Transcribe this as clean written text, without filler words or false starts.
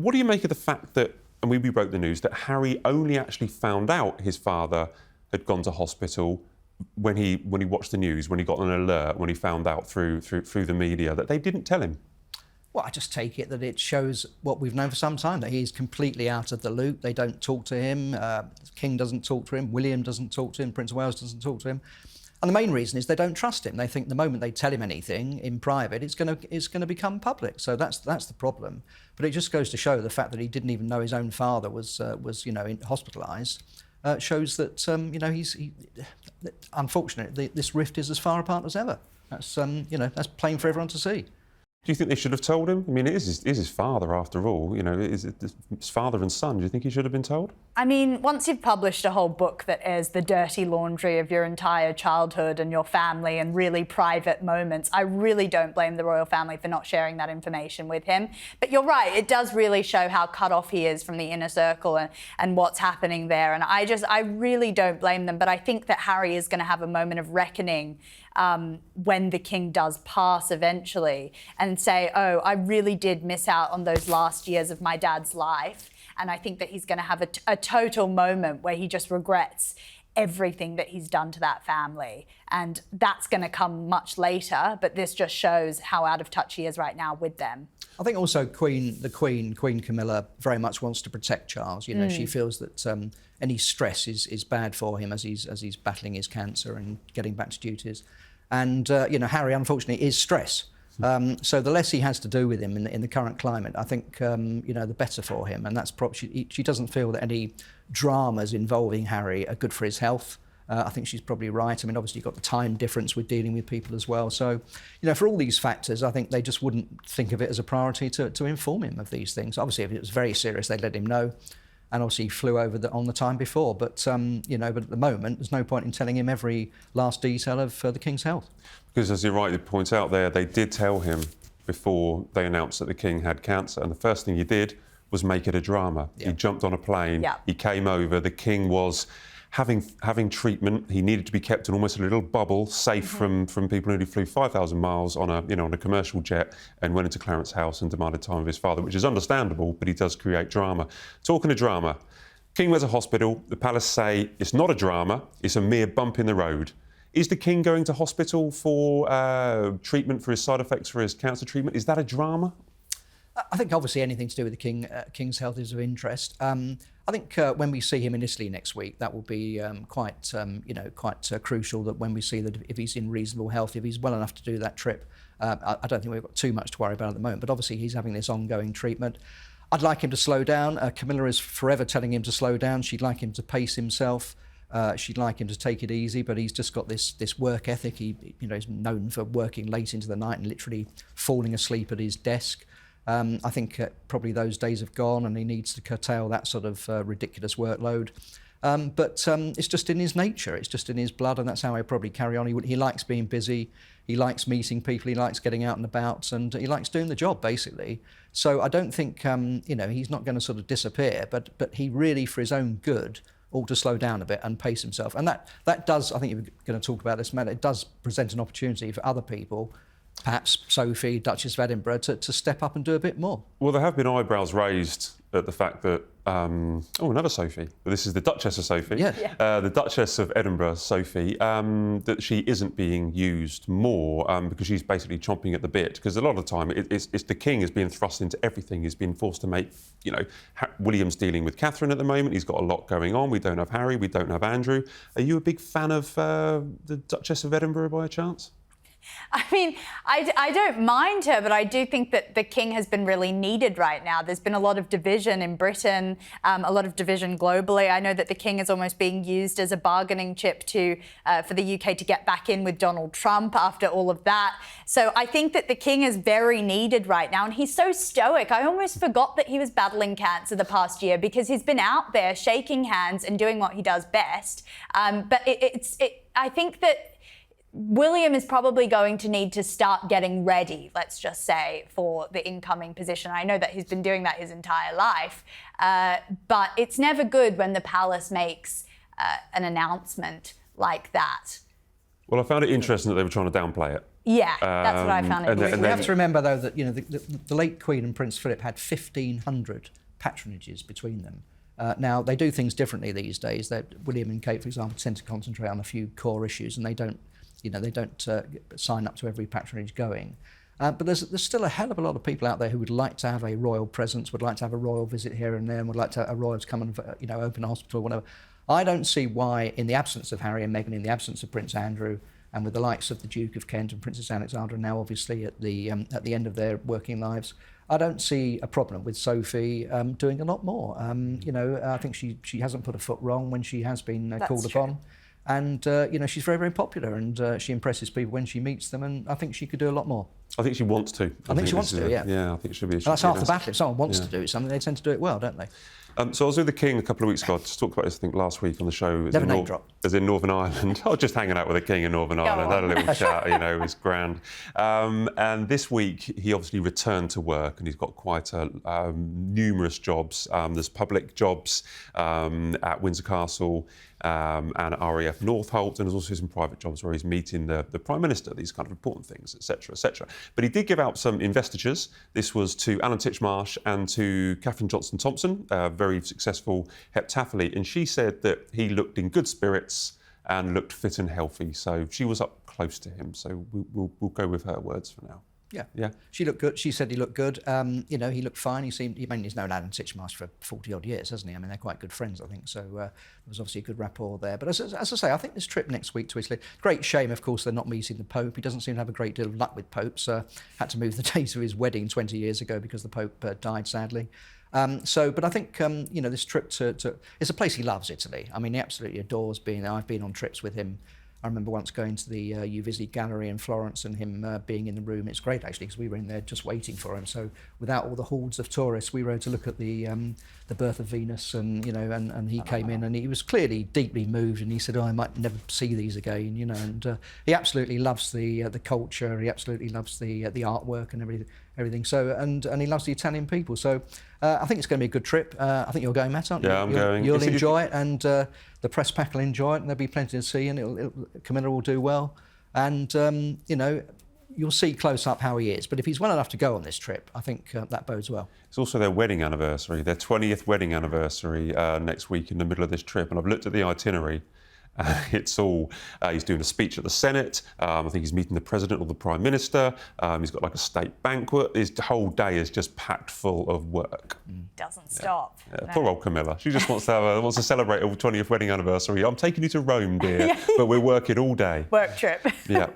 what do you make of the fact that, and we broke the news, that Harry only actually found out his father had gone to hospital when he watched the news, when he got an alert, when he found out through the media, that they didn't tell him? Well, I just take it that it shows what we've known for some time, that he's completely out of the loop. They don't talk to him. The King doesn't talk to him. William doesn't talk to him. Prince of Wales doesn't talk to him. And the main reason is they don't trust him. They think the moment they tell him anything in private, it's going to become public. So that's the problem. But it just goes to show the fact that he didn't even know his own father was hospitalised. Shows that unfortunately this rift is as far apart as ever. That's that's plain for everyone to see. Do you think they should have told him? I mean, it is his father after all. You know, it's father and son. Do you think he should have been told? I mean, once you've published a whole book that airs the dirty laundry of your entire childhood and your family and really private moments, I really don't blame the royal family for not sharing that information with him. But you're right, it does really show how cut off he is from the inner circle and what's happening there. And I really don't blame them. But I think that Harry is going to have a moment of reckoning when the King does pass eventually and say, oh, I really did miss out on those last years of my dad's life. And I think that he's going to have a total moment where he just regrets everything that he's done to that family. And that's going to come much later, but this just shows how out of touch he is right now with them. I think also Queen Camilla very much wants to protect Charles. You know, she feels that any stress is bad for him as he's battling his cancer and getting back to duties. And Harry, unfortunately, is stress. So the less he has to do with him in the current climate, I think the better for him. And that's probably she doesn't feel that any dramas involving Harry are good for his health. I think she's probably right. I mean, obviously you've got the time difference with dealing with people as well. So, for all these factors, I think they just wouldn't think of it as a priority to inform him of these things. Obviously, if it was very serious, they'd let him know. And obviously he flew over on the time before. But, but at the moment, there's no point in telling him every last detail of the King's health. Because as you rightly point out there, they did tell him before they announced that the King had cancer. And the first thing he did was make it a drama. Yeah. He jumped on a plane. Yeah. He came over. The King was having treatment. He needed to be kept in almost a little bubble, safe from people who flew 5,000 miles on a commercial jet and went into Clarence House and demanded time of his father, which is understandable, but he does create drama. Talking of drama, King was a hospital. The palace say it's not a drama, it's a mere bump in the road. Is the King going to hospital for treatment for his side effects for his cancer treatment? Is that a drama? I think obviously anything to do with the King's health is of interest. I think when we see him in Italy next week, that will be quite crucial. That when we see that if he's in reasonable health, if he's well enough to do that trip, I don't think we've got too much to worry about at the moment. But obviously he's having this ongoing treatment. I'd like him to slow down. Camilla is forever telling him to slow down. She'd like him to pace himself. She'd like him to take it easy, but he's just got this work ethic. He's known for working late into the night and literally falling asleep at his desk. I think probably those days have gone and he needs to curtail that sort of ridiculous workload. But it's just in his nature, it's just in his blood, and that's how he'll probably carry on. He likes being busy, he likes meeting people, he likes getting out and about, and he likes doing the job, basically. So I don't think, he's not going to sort of disappear, but he really, for his own good, ought to slow down a bit and pace himself. And that does, I think you're going to talk about this, Matt, it does present an opportunity for other people, perhaps Sophie, Duchess of Edinburgh, to step up and do a bit more. Well, there have been eyebrows raised at the fact that, another Sophie, this is the Duchess of Sophie, the Duchess of Edinburgh, Sophie, that she isn't being used more because she's basically chomping at the bit, because a lot of the time it's the King is being thrust into everything. He's been forced to make, William's dealing with Catherine at the moment, he's got a lot going on, we don't have Harry, we don't have Andrew. Are you a big fan of the Duchess of Edinburgh by a chance? I mean, I don't mind her, but I do think that the King has been really needed right now. There's been a lot of division in Britain, a lot of division globally. I know that the King is almost being used as a bargaining chip for the UK to get back in with Donald Trump after all of that. So I think that the King is very needed right now, and he's so stoic. I almost forgot that he was battling cancer the past year because he's been out there shaking hands and doing what he does best. But I think that William is probably going to need to start getting ready, let's just say, for the incoming position. I know that he's been doing that his entire life, but it's never good when the palace makes an announcement like that. Well, I found it interesting that they were trying to downplay it. Yeah, that's what I found interesting. We have to remember, though, that the late Queen and Prince Philip had 1,500 patronages between them. Now, they do things differently these days. William and Kate, for example, tend to concentrate on a few core issues, and they don't sign up to every patronage going. But there's still a hell of a lot of people out there who would like to have a royal presence, would like to have a royal visit here and there, and would like to a royal to come and open a hospital or whatever. I don't see why, in the absence of Harry and Meghan, in the absence of Prince Andrew, and with the likes of the Duke of Kent and Princess Alexandra now obviously at the end of their working lives, I don't see a problem with Sophie doing a lot more. I think she hasn't put a foot wrong when she has been called upon. And, she's very, very popular, and she impresses people when she meets them, and I think she could do a lot more. I think she wants to. I think she wants to, yeah. Yeah, I think it should be. That's half the battle. If someone wants to do something, they tend to do it well, don't they? So I was with the King a couple of weeks ago. I just talked about this, I think, last week on the show. Never name drop. As in Northern Ireland. I was just hanging out with the King in Northern Ireland. Had a little chat, it was grand. And this week, he obviously returned to work, and he's got quite numerous jobs. There's public jobs at Windsor Castle and at RAF Northolt, and there's also some private jobs where he's meeting the Prime Minister, these kind of important things, etc., etc. But he did give out some investitures. This was to Alan Titchmarsh and to Catherine Johnson-Thompson, very successful heptathlete, and she said that he looked in good spirits and looked fit and healthy. So she was up close to him. So we'll go with her words for now. Yeah. She looked good. She said he looked good. He looked fine. He's known Alan Titchmarsh for 40-odd years, hasn't he? I mean, they're quite good friends, I think. So there was obviously a good rapport there. But as I say, I think this trip next week to Italy, great shame, of course, they're not meeting the Pope. He doesn't seem to have a great deal of luck with popes. Had to move the date of his wedding 20 years ago because the Pope died, sadly. But I think, this trip it's a place he loves, Italy. I mean, he absolutely adores being there. I've been on trips with him. I remember once going to the Uffizi Gallery in Florence and him being in the room. It's great, actually, because we were in there just waiting for him. So without all the hordes of tourists, we were able to look at the birth of Venus, and he came in and he was clearly deeply moved, and he said, I might never see these again, and he absolutely loves the culture. He absolutely loves the artwork and everything. So and he loves the Italian people. So I think it's going to be a good trip. I think you're going, Matt, aren't you? Yeah, I'm going. You'll enjoy it, and the press pack will enjoy it, and there'll be plenty to see, and Camilla will do well, and you'll see close up how he is. But if he's well enough to go on this trip, I think that bodes well. It's also their wedding anniversary, their 20th wedding anniversary next week in the middle of this trip, and I've looked at the itinerary. It's all, he's doing a speech at the Senate, I think he's meeting the President or the Prime Minister, he's got like a state banquet. His whole day is just packed full of work. Doesn't stop. No. Poor old Camilla. She just wants to celebrate her 20th wedding anniversary. I'm taking you to Rome, dear, but we're working all day. Work trip. Yeah.